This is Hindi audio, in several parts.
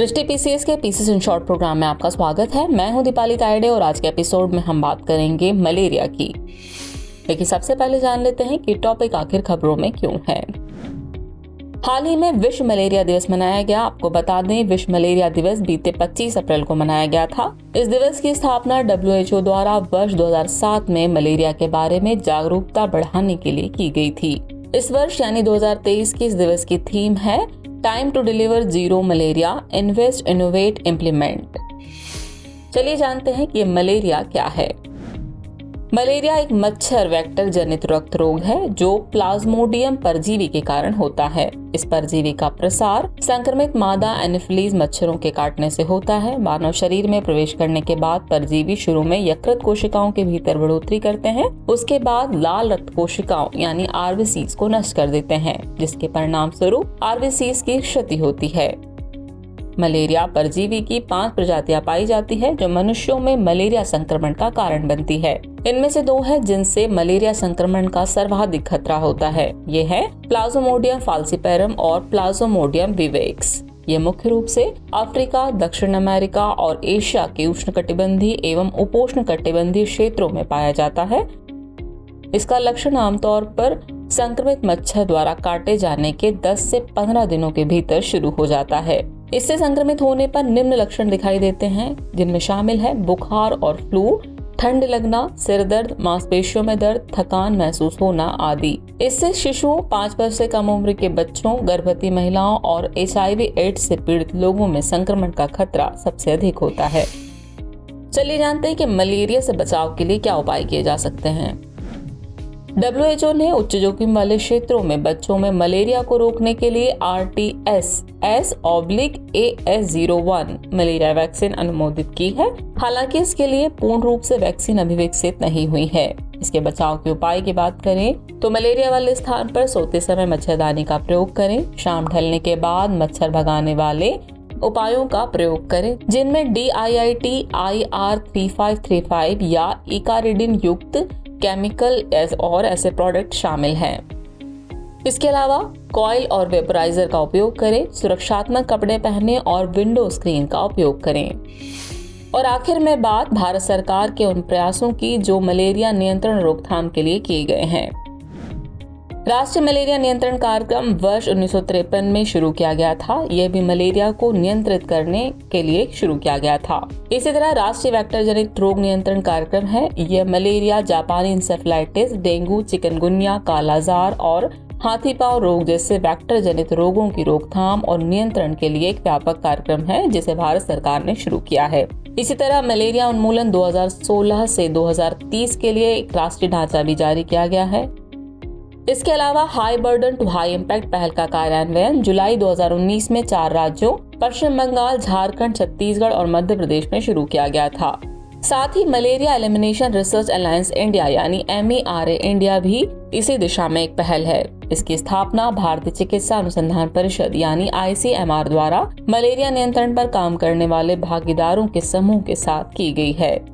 दृष्टि पीसीएस के पीसीएस इन शॉर्ट प्रोग्राम में आपका स्वागत है। मैं हूं दीपाली तायडे और आज के एपिसोड में हम बात करेंगे मलेरिया की। लेकिन सबसे पहले जान लेते हैं कि टॉपिक आखिर खबरों में क्यों है। हाल ही में विश्व मलेरिया दिवस मनाया गया। आपको बता दें, विश्व मलेरिया दिवस बीते 25 अप्रैल को मनाया गया था। इस दिवस की स्थापना WHO द्वारा वर्ष 2007 में मलेरिया के बारे में जागरूकता बढ़ाने के लिए की गई थी। इस वर्ष यानी 2023 की इस दिवस की थीम है time to deliver zero malaria, invest, innovate, implement. चलिए जानते हैं कि मलेरिया क्या है। मलेरिया एक मच्छर वेक्टर जनित रक्त रोग है जो प्लाज्मोडियम परजीवी के कारण होता है। इस परजीवी का प्रसार संक्रमित मादा एनोफिलीज मच्छरों के काटने से होता है। मानव शरीर में प्रवेश करने के बाद परजीवी शुरू में यकृत कोशिकाओं के भीतर बढ़ोतरी करते हैं। उसके बाद लाल रक्त कोशिकाओं यानी आरबीसीज को नष्ट कर देते हैं, जिसके परिणाम स्वरूप आरबीसीज की क्षति होती है। मलेरिया परजीवी की 5 प्रजातियां पाई जाती है जो मनुष्यों में मलेरिया संक्रमण का कारण बनती है। इनमें से 2 है जिनसे मलेरिया संक्रमण का सर्वाधिक खतरा होता है। ये है प्लाज्मोडियम फाल्सिपेरम और प्लाज्मोडियम विवेक्स। ये मुख्य रूप से अफ्रीका, दक्षिण अमेरिका और एशिया के उष्णकटिबंधीय एवं उपोष्णकटिबंधीय क्षेत्रों में पाया जाता है। इसका लक्षण आमतौर पर संक्रमित मच्छर द्वारा काटे जाने के 10 से 15 दिनों के भीतर शुरू हो जाता है। इससे संक्रमित होने पर निम्न लक्षण दिखाई देते हैं, जिनमें शामिल है बुखार और फ्लू, ठंड लगना, सिर दर्द, मांसपेशियों में दर्द, थकान महसूस होना आदि। इससे शिशुओं, 5 वर्ष से कम उम्र के बच्चों, गर्भवती महिलाओं और HIV एड्स से पीड़ित लोगों में संक्रमण का खतरा सबसे अधिक होता है। चलिए जानते हैं कि मलेरिया से बचाव के लिए क्या उपाय किए जा सकते हैं। WHO ने उच्च जोखिम वाले क्षेत्रों में बच्चों में मलेरिया को रोकने के लिए RTS-S/AS01 मलेरिया वैक्सीन अनुमोदित की है। हालांकि इसके लिए पूर्ण रूप से वैक्सीन अभी विकसित नहीं हुई है। इसके बचाव के उपाय की बात करें तो मलेरिया वाले स्थान पर सोते समय मच्छरदानी का प्रयोग करें। शाम ढलने के बाद मच्छर भगाने वाले उपायों का प्रयोग करें, जिनमें DIIT IR3535 या इकारिडिन युक्त केमिकल और ऐसे प्रोडक्ट शामिल हैं। इसके अलावा कॉइल और वेपराइजर का उपयोग करें, सुरक्षात्मक कपड़े पहने और विंडो स्क्रीन का उपयोग करें। और आखिर में बात भारत सरकार के उन प्रयासों की जो मलेरिया नियंत्रण रोकथाम के लिए किए गए हैं। राष्ट्रीय मलेरिया नियंत्रण कार्यक्रम वर्ष 1953 में शुरू किया गया था। यह भी मलेरिया को नियंत्रित करने के लिए शुरू किया गया था। इसी तरह राष्ट्रीय वेक्टर जनित रोग नियंत्रण कार्यक्रम है। यह मलेरिया, जापानी इंसेफेलाइटिस, डेंगू, चिकनगुनिया, कालाजार और हाथी पांव रोग जैसे वेक्टर जनित रोगों की रोकथाम और नियंत्रण के लिए एक व्यापक कार्यक्रम है, जिसे भारत सरकार ने शुरू किया है। इसी तरह मलेरिया उन्मूलन 2016 से 2030 के लिए एक राष्ट्रीय ढांचा भी जारी किया गया है। इसके अलावा high burden to high impact पहल का कार्यान्वयन जुलाई 2019 में 4 राज्यों पश्चिम बंगाल, झारखंड, छत्तीसगढ़ और मध्य प्रदेश में शुरू किया गया था। साथ ही malaria elimination research alliance India यानी MERA इंडिया भी इसी दिशा में एक पहल है। इसकी स्थापना भारतीय चिकित्सा अनुसंधान परिषद यानी ICMR द्वारा मलेरिया नियंत्रण पर काम करने वाले भागीदारों के समूह के साथ की गई है।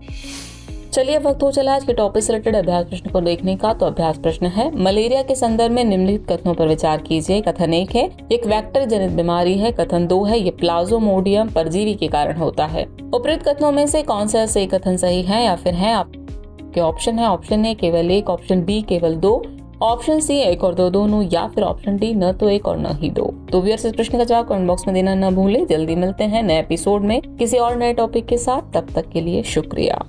चलिए वक्त हो चला आज के टॉपिक से रिलेटेड अभ्यास प्रश्न को देखने का। तो अभ्यास प्रश्न है, मलेरिया के संदर्भ में निम्नलिखित कथनों पर विचार कीजिए। कथन 1 है एक वेक्टर जनित बीमारी है। कथन 2 है ये प्लाज्मोडियम परजीवी के कारण होता है। उपरोक्त कथनों में से कौन सा सही कथन सही है या फिर है आपके ऑप्शन है। ऑप्शन ए केवल 1, ऑप्शन बी केवल 2, ऑप्शन सी 1 और 2 दोनों, या फिर ऑप्शन डी न तो 1 और न ही 2। तो व्यूअर्स, इस प्रश्न का जवाब कमेंट बॉक्स में देना न भूले। जल्दी मिलते हैं नए एपिसोड में किसी और नए टॉपिक के साथ। तब तक के लिए शुक्रिया।